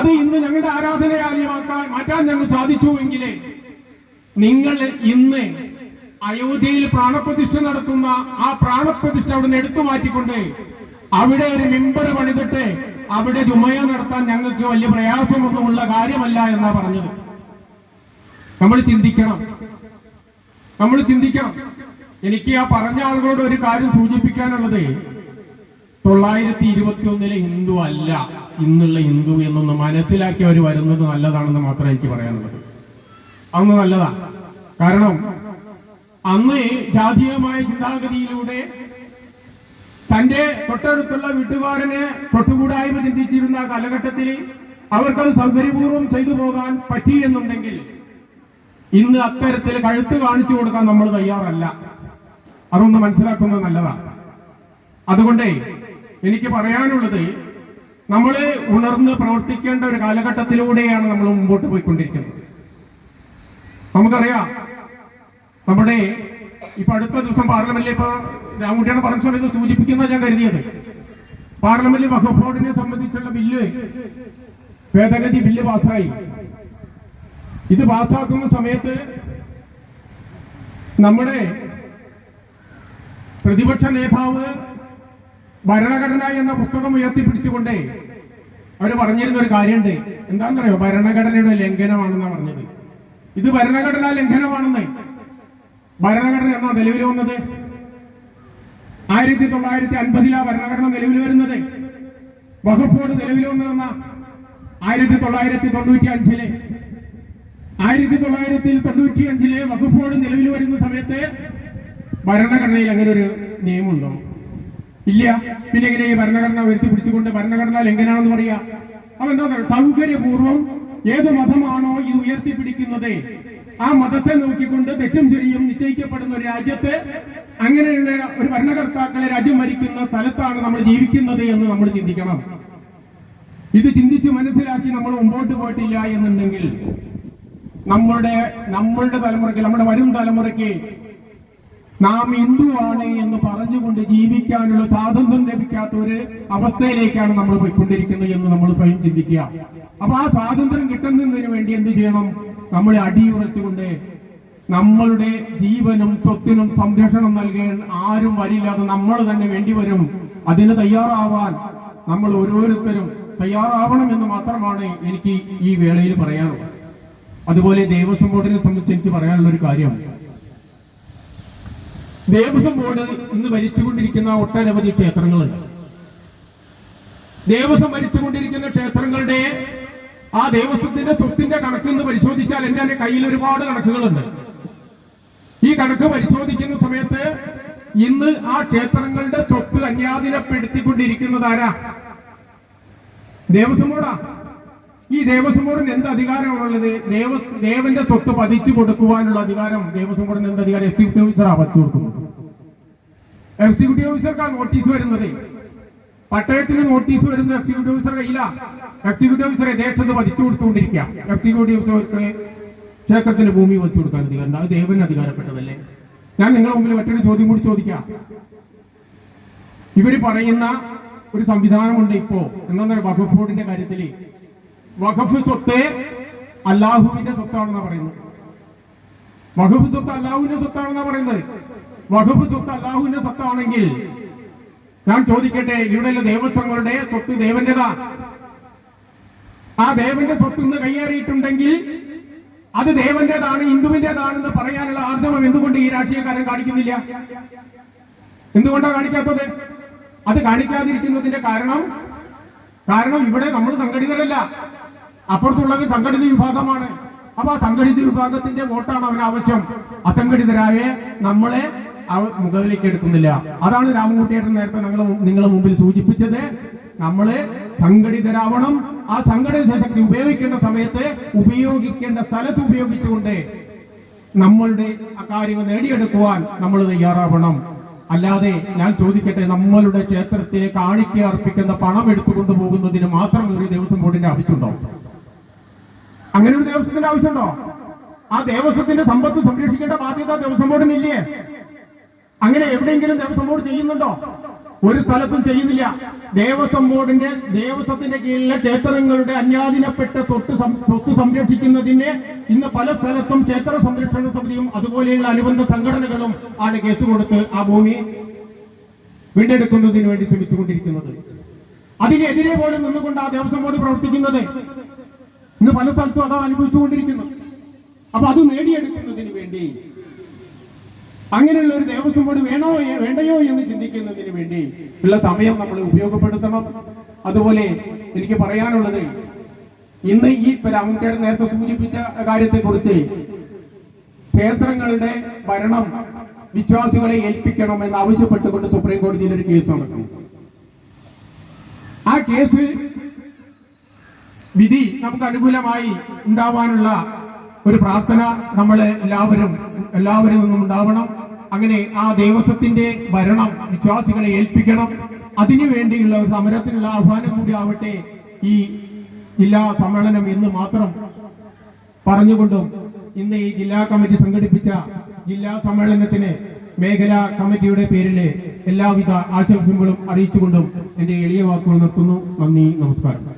അത് ഇന്ന് ഞങ്ങളുടെ മാറ്റാൻ ഞങ്ങൾക്ക് സാധിച്ചുവെങ്കിൽ നിങ്ങൾ ഇന്ന് അയോധ്യയിൽ പ്രാണപ്രതിഷ്ഠ നടത്തുന്ന ആ പ്രാണപ്രതിഷ്ഠ അവിടെ നിന്ന് എടുത്തു മാറ്റിക്കൊണ്ട് അവിടെ ഒരു മിമ്പർ പണിതിട്ട് അവിടെ ജുമയ നടത്താൻ ഞങ്ങൾക്ക് വലിയ പ്രയാസമൊന്നുമുള്ള കാര്യമല്ല എന്നാ പറഞ്ഞത്. നമ്മൾ ചിന്തിക്കണം. എനിക്ക് ആ പറഞ്ഞ ആളുകളോട് ഒരു കാര്യം സൂചിപ്പിക്കാനുള്ളത്, 921 ഹിന്ദു അല്ല ഇന്നുള്ള ഹിന്ദു എന്നൊന്ന് മനസ്സിലാക്കി അവർ വരുന്നത് നല്ലതാണെന്ന് മാത്രമേ എനിക്ക് പറയാനുള്ളത്. അന്ന് നല്ലതാണ്. കാരണം അന്ന് ജാതീയമായ ചിന്താഗതിയിലൂടെ തന്റെ തൊട്ടടുത്തുള്ള വീട്ടുകാരനെ തൊട്ടുകൂടായ്മ ചിന്തിച്ചിരുന്ന കാലഘട്ടത്തിൽ അവർക്കത് സൗകര്യപൂർവ്വം ചെയ്തു പോകാൻ പറ്റി എന്നുണ്ടെങ്കിൽ ഇന്ന് അത്തരത്തിൽ കഴുത്ത് കാണിച്ചു കൊടുക്കാൻ നമ്മൾ തയ്യാറല്ല. അതൊന്ന് മനസ്സിലാക്കുന്നത് നല്ലതാണ്. അതുകൊണ്ട് എനിക്ക് പറയാനുള്ളത്, നമ്മൾ ഉണർന്ന് പ്രവർത്തിക്കേണ്ട ഒരു കാലഘട്ടത്തിലൂടെയാണ് നമ്മൾ മുമ്പോട്ട് പോയിക്കൊണ്ടിരിക്കുന്നത്. നമുക്കറിയാം, നമ്മുടെ ഇപ്പൊ അടുത്ത ദിവസം പാർലമെന്റിൽ ഇപ്പൊ രാമകുട്ടിയാണ് പറഞ്ഞ സമയത്ത് സൂചിപ്പിക്കുന്ന ഞാൻ കരുതിയത്, പാർലമെന്റിൽ വഖഫ് ബോർഡിനെ സംബന്ധിച്ചുള്ള ഭേദഗതി ബില്ല് പാസ്സായി. ഇത് പാസ്സാക്കുന്ന സമയത്ത് നമ്മുടെ പ്രതിപക്ഷ നേതാവ് ഭരണഘടന എന്ന പുസ്തകം ഉയർത്തിപ്പിടിച്ചുകൊണ്ട് അവർ പറഞ്ഞിരുന്ന ഒരു കാര്യമുണ്ട്. എന്താണെന്നറിയോ? ഭരണഘടനയുടെ ലംഘനമാണെന്നാ പറഞ്ഞത്. ഇത് ഭരണഘടനാ ലംഘനമാണെന്ന്. ഭരണഘടന എന്നാ നിലവിൽ വന്നത്? 1950 ഭരണഘടന നിലവിൽ വരുന്നത്. വഖഫ് ബോർഡ് നിലവിൽ വന്നതെന്ന 1995. 1995 വഖഫ് ബോർഡ് നിലവിൽ വരുന്ന സമയത്ത് ഭരണഘടനയിൽ അങ്ങനെ ഒരു നിയമമുണ്ടോ? ഇല്ല. പിന്നെ എങ്ങനെ ഈ ഭരണഘടന ഉയർത്തിപ്പിടിച്ചുകൊണ്ട് ഭരണഘടന ലംഘനമാണെന്ന് പറയാ? അതെന്താ? സൗകര്യപൂർവ്വം ഏത് മതമാണോ ഇത് ഉയർത്തിപ്പിടിക്കുന്നത് ആ മതത്തെ നോക്കിക്കൊണ്ട് തെറ്റും ശരിയും നിശ്ചയിക്കപ്പെടുന്ന ഒരു രാജ്യത്ത്, അങ്ങനെയുള്ള ഒരു ഭരണകർത്താക്കളെ രാജ്യം ഭരിക്കുന്ന സ്ഥലത്താണ് നമ്മൾ ജീവിക്കുന്നത് എന്ന് നമ്മൾ ചിന്തിക്കണം. ഇത് ചിന്തിച്ച് മനസ്സിലാക്കി നമ്മൾ മുമ്പോട്ട് പോയിട്ടില്ല എന്നുണ്ടെങ്കിൽ നമ്മളുടെ തലമുറയ്ക്ക്, നമ്മുടെ വരും തലമുറയ്ക്ക് നാം ഹിന്ദുവാണ് എന്ന് പറഞ്ഞുകൊണ്ട് ജീവിക്കാനുള്ള സ്വാതന്ത്ര്യം ലഭിക്കാത്ത ഒരു അവസ്ഥയിലേക്കാണ് നമ്മൾ പോയിക്കൊണ്ടിരിക്കുന്നത് എന്ന് നമ്മൾ സ്വയം ചിന്തിക്കുക. അപ്പൊ ആ സ്വാതന്ത്ര്യം കിട്ടുന്നതിന് വേണ്ടി എന്ത് ചെയ്യണം? നമ്മളെ അടിയുറച്ചുകൊണ്ട് നമ്മളുടെ ജീവനും സ്വത്തിനും സംരക്ഷണം നൽകാൻ ആരും വരില്ല, അത് നമ്മൾ തന്നെ വേണ്ടി വരും. അതിന് തയ്യാറാവാൻ നമ്മൾ ഓരോരുത്തരും തയ്യാറാവണം എന്ന് മാത്രമാണ് എനിക്ക് ഈ വേളയിൽ പറയാനുള്ളത്. അതുപോലെ ദേവസ്വം ബോർഡിനെ സംബന്ധിച്ച് എനിക്ക് പറയാനുള്ള ഒരു കാര്യം, ദേവസ്വം ബോർഡ് ഇന്ന് ഭരിച്ചുകൊണ്ടിരിക്കുന്ന ഒട്ടനവധി ക്ഷേത്രങ്ങളുണ്ട്. ദേവസ്വം ഭരിച്ചുകൊണ്ടിരിക്കുന്ന ക്ഷേത്രങ്ങളുടെ ആ ദേവസ്വത്തിന്റെ സ്വത്തിന്റെ കണക്ക് എന്ന് പരിശോധിച്ചാൽ എന്റെ കയ്യിൽ ഒരുപാട് കണക്കുകളുണ്ട്. ഈ കണക്ക് പരിശോധിക്കുന്ന സമയത്ത് ഇന്ന് ആ ക്ഷേത്രങ്ങളുടെ സ്വത്ത് അന്യാധീനപ്പെടുത്തിക്കൊണ്ടിരിക്കുന്നത് ആരാ? ദേവസ്വം ബോർഡാ. ഈ ദേവസ്വം ബോർഡിന് എന്ത് അധികാരമാണുള്ളത്? ദേവന്റെ സ്വത്ത് പതിച്ചു കൊടുക്കുവാനുള്ള അധികാരം ദേവസ്വം ബോർഡിന് എന്ത് അധികാരം? എക്സിക്യൂട്ടീവ് ഓഫീസറാ പതിച്ചു കൊടുക്കുന്നത്. എക്സിക്യൂട്ടീവ് ഓഫീസർക്കാണ് നോട്ടീസ് വരുന്നത്. പട്ടയത്തിന് നോട്ടീസ് വരുന്ന എക്സിക്യൂട്ടീവ് ഓഫീസർ കയ്യില. എക്സിക്യൂട്ടീവ് ഓഫീസറെ ദേശത്ത് പതിച്ചു കൊടുത്തുകൊണ്ടിരിക്കുക. എക്സിക്യൂട്ടീവ് ഓഫീസർക്ക് ക്ഷേത്രത്തിന് ഭൂമി വച്ചു കൊടുക്കാൻ അധികാരം, അത് ദേവന് അധികാരപ്പെട്ടതല്ലേ? ഞാൻ നിങ്ങളുടെ മുമ്പിൽ മറ്റൊരു ചോദ്യം കൂടി ചോദിക്കാം. ഇവര് പറയുന്ന ഒരു സംവിധാനമുണ്ട് ഇപ്പോ, എന്താ വഖഫ് ബോർഡിന്റെ കാര്യത്തില്. വഖഫ് സ്വത്ത് അല്ലാഹുവിന്റെ സ്വത്താണെന്നാ പറയുന്നത്. വഖഫ് സ്വത്ത് അല്ലാഹുവിന്റെ സ്വത്താണെന്നാ പറയുന്നത്. വഖഫ് സ്വത്ത് അല്ലാഹുവിന്റെ സ്വത്താണെങ്കിൽ ഞാൻ ചോദിക്കട്ടെ, ഇവിടെയുള്ള ദേവസ്വങ്ങളുടെ സ്വത്ത് ദേവന്റേതാ. ആ ദേവന്റെ സ്വത്ത് ഇന്ന് കയ്യേറിയിട്ടുണ്ടെങ്കിൽ അത് ദേവന്റേതാണ്, ഹിന്ദുവിന്റേതാണെന്ന് പറയാനുള്ള ആർജവം എന്തുകൊണ്ട് ഈ രാഷ്ട്രീയക്കാരൻ കാണിക്കുന്നില്ല? എന്തുകൊണ്ടാണ് കാണിക്കാത്തത്? അത് കാണിക്കാതിരിക്കുന്നതിന്റെ കാരണം ഇവിടെ നമ്മൾ സംഘടിതരല്ല, അപ്പുറത്തുള്ളത് സംഘടിത വിഭാഗമാണ്. അപ്പൊ ആ സംഘടിത വിഭാഗത്തിന്റെ വോട്ടാണ് അവന് ആവശ്യം. അസംഘടിതരായ നമ്മളെ മുഖവിലേക്ക് എടുക്കുന്നില്ല. അതാണ് രാമൻകുട്ടിയേട്ടൻ നേരത്തെ നിങ്ങളുടെ മുമ്പിൽ സൂചിപ്പിച്ചത്. നമ്മള് സംഘടിതരാവണം. ആ സംഘടിത ശക്തി ഉപയോഗിക്കേണ്ട സമയത്ത് ഉപയോഗിക്കേണ്ട സ്ഥലത്ത് ഉപയോഗിച്ചുകൊണ്ട് നമ്മളുടെ ആ കാര്യങ്ങൾ നേടിയെടുക്കുവാൻ നമ്മൾ തയ്യാറാവണം. അല്ലാതെ ഞാൻ ചോദിക്കട്ടെ, നമ്മളുടെ ക്ഷേത്രത്തിലെ കാണിക്ക അർപ്പിക്കുന്ന പണം എടുത്തുകൊണ്ടു പോകുന്നതിന് മാത്രം ഒരു ദേവസ്വം ബോർഡിന്റെ ആവശ്യമുണ്ടോ? അങ്ങനെ ഒരു ദേവസ്വത്തിന്റെ ആവശ്യമുണ്ടോ? ആ ദേവസ്വത്തിന്റെ സമ്പത്ത് സംരക്ഷിക്കേണ്ട ബാധ്യത ദേവസ്വം ബോർഡിനില്ലേ? അങ്ങനെ എവിടെയെങ്കിലും ദേവസ്വം ബോർഡ് ചെയ്യുന്നുണ്ടോ? ഒരു സ്ഥലത്തും ചെയ്യുന്നില്ല. ദേവസ്വം ബോർഡിന്റെ ദേവസ്വത്തിന്റെ കീഴിലെ ക്ഷേത്രങ്ങളുടെ അന്യാധീനപ്പെട്ട സ്വത്ത് സംരക്ഷിക്കുന്നതിന് ഇന്ന് പല സ്ഥലത്തും ക്ഷേത്ര സംരക്ഷണ സമിതിയും അതുപോലെയുള്ള അനുബന്ധ സംഘടനകളും ആണ് കേസ് കൊടുത്ത് ആ ഭൂമി വീണ്ടെടുക്കുന്നതിന് വേണ്ടി ശ്രമിച്ചുകൊണ്ടിരിക്കുന്നത്. അതിനെതിരെ പോലും നിന്നുകൊണ്ട് ആ ദേവസ്വം ബോർഡ് പ്രവർത്തിക്കുന്നത് ഇന്ന് പല സ്ഥലത്തും അത് അനുഭവിച്ചുകൊണ്ടിരിക്കുന്നു. അപ്പൊ അത് നേടിയെടുക്കുന്നതിന് വേണ്ടി അങ്ങനെയുള്ള ഒരു ദേവസ്വം ബോർഡ് വേണ്ടയോ എന്ന് ചിന്തിക്കുന്നതിന് വേണ്ടി ഉള്ള സമയം നമ്മൾ ഉപയോഗപ്പെടുത്തണം. അതുപോലെ എനിക്ക് പറയാനുള്ളത്, ഇന്ന് ഈ രാമൻകേടൻ നേരത്തെ സൂചിപ്പിച്ച കാര്യത്തെക്കുറിച്ച് ക്ഷേത്രങ്ങളുടെ ഭരണം വിശ്വാസികളെ ഏൽപ്പിക്കണമെന്ന് ആവശ്യപ്പെട്ടുകൊണ്ട് സുപ്രീം കോടതിയിൽ ഒരു കേസ് നടക്കുന്നു. ആ കേസ് വിധി നമുക്ക് അനുകൂലമായി ഉണ്ടാവാനുള്ള ഒരു പ്രാർത്ഥന നമ്മൾ എല്ലാവരിൽ നിന്നും ഉണ്ടാവണം. അങ്ങനെ ആ ദേവസ്വത്തിന്റെ ഭരണം വിശ്വാസികളെ ഏൽപ്പിക്കണം. അതിനു വേണ്ടിയുള്ള ഒരു സമരത്തിനുള്ള ആഹ്വാനം കൂടി ആവട്ടെ ഈ ജില്ലാ സമ്മേളനം എന്ന് മാത്രം പറഞ്ഞുകൊണ്ടും ഇന്ന് ഈ ജില്ലാ കമ്മിറ്റി സംഘടിപ്പിച്ച ജില്ലാ സമ്മേളനത്തിന് മേഖലാ കമ്മിറ്റിയുടെ പേരില് എല്ലാവിധ ആശംസകളും അറിയിച്ചുകൊണ്ടും എന്റെ എളിയ വാക്കുകൾ നിർത്തുന്നു. നന്ദി, നമസ്കാരം.